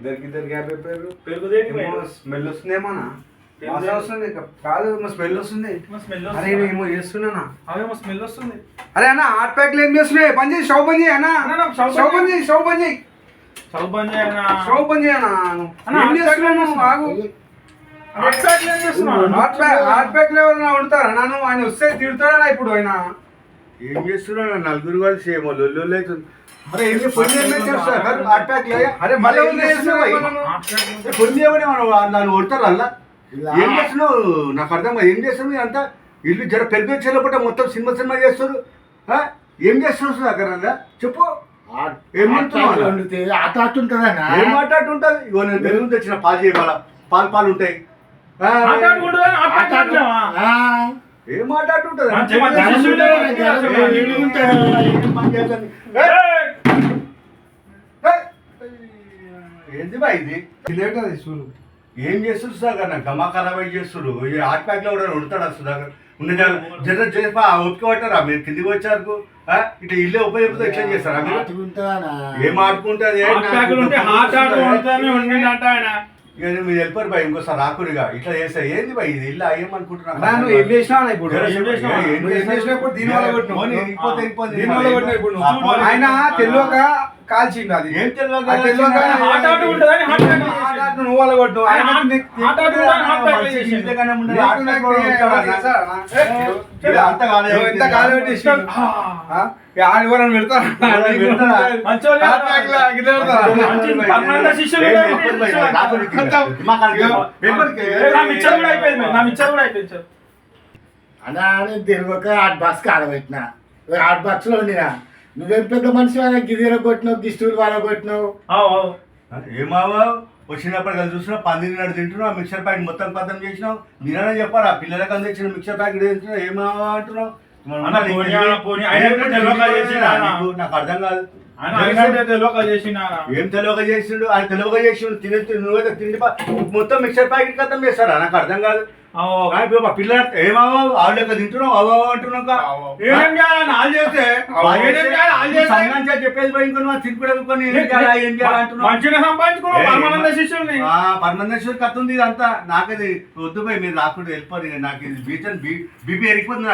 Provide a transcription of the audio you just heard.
ఇద్దరికి యాభై పేరు. పెరుగు దేనికి ఏమో పోయిండు? స్మెల్ వస్తుందేమోనా? వాసన వస్తుంది కాదు, స్మెల్ వస్తుంది. స్మెల్ అరే నేను ఏమో చేస్తున్నానా? అవేమో స్మెల్ వస్తుంది. అరే అన్న హాట్ ప్యాక్లు ఏం చేస్తున్నాయి? పని చేయి, స్టవ్ పని చేయి అన్న. స్టవ్ పని చేయి, స్టవ్ పని చేయి, స్టవ్ బంద్ చేయనా? స్టవ్ పని చేయి అన్న. ఏం చేస్తున్నావు? ఆగు. హాట్ ప్యాక్ ఏం చేస్తున్నావు? హాట్ ప్యాక్లు ఎవరైనా ఉంటారా? నన్ను ఆయన వస్తే తిడతాడా ఇప్పుడు? ఆయన ఏం చేస్తున్నా నలుగురు కలిసి ఏమో లొల్లు అవుతుంది. అరే ఏం పొంది చేస్తారు హాట్ ప్యాక్ అరే మళ్ళీ పొంది ఏమని మనం నన్ను కొడతారు అలా ఏం చేస్తున్నావు? నాకు అర్థం కాదు. ఏం చేస్తున్నావు అంతా? ఇల్లు జర పెద్ద చెల్లపట మొత్తం సినిమా చేస్తారు. ఏం చేస్తున్నావు అక్కడ? చెప్పు. ఏమంటున్నావు? ఆట ఉంటుందన్నా. ఏం మాట్లాడుతుంటది? ఇగో నేను పెరుగు తెచ్చిన పాలు చేయాల, పాలు ఉంటాయి. ఏం మాట్లాడుతుంటది? ఏంది బా ఇది? ఇదేంటది చూడు. ఏం చేస్తారు సుధాకర్? నాకు గమా ఖరాబ్ అయి చేస్తారు. ఈ హాట్ ప్యాక్ లో కూడా ఉంటాడా సుధాకర్? ఉన్న జర చేసి ఒప్పుక పట్టారా మీరు కిందికి వచ్చారు? ఇట్లా ఇల్లే ఉపయోగపడితే ఎట్లా చేస్తారా మీరు? ఏం ఆడుకుంటుంది? ఇక మీరు వెళ్ళిపోరు బాయ్, ఇంకోసారి రాకురిగా ఇట్లా చేస్తా. ఏంది బాయ్ ఇది? ఇల్లు ఏమనుకుంటున్నా? ఏం చేసినా ఇప్పుడు ఆయన తెలియక కాల్చిండు. అది ఏం తెలియక నువ్వు వాళ్ళ కొట్టు. అంత ఆడవరం పెడతారు. అలా అని తెలియక హాట్ బాక్స్ ఆడబెట్టిన. హాట్ బాక్స్ లో ఉండినా నువ్వేం పెద్ద మనిషి వాళ్ళ గిదిర కొట్టినావు, గిస్టూలు వాళ్ళ కొట్టినావు. ఏమావా వచ్చినప్పుడు కదా చూసినా పందిరి నాడు తింటున్నావు, మిక్సర్ ప్యాకెట్ మొత్తం పద్ధం చేసినావు. మీరైనా చెప్పారు ఆ పిల్లలకు అందించిన మిక్సర్ ప్యాకెట్ తింటున్నావు. ఏమావా అంటున్నావు? నాకు అర్థం కాదు. ఏం తెలియక చేసిండు? ఆయన తెలియక చేసిండు. నువ్వైతే తిండి మొత్తం మిక్సర్ ప్యాకెట్ ఖతం చేస్తారా? నాకు అర్థం కాదు. పిల్లలు ఏమావా ఆవు లెక్క తింటున్నావు, అవా అంటున్నావు. చెప్పేది పోయి ఇంకో తినిపడుకొని పర్మనెంట్ కత్తుంది ఇదంతా. నాకది వద్దు పోయి మీరు రాకుండా వెళ్ళిపోదు. నాకు ఇది బీపీ ఎరిగిపోతుంది.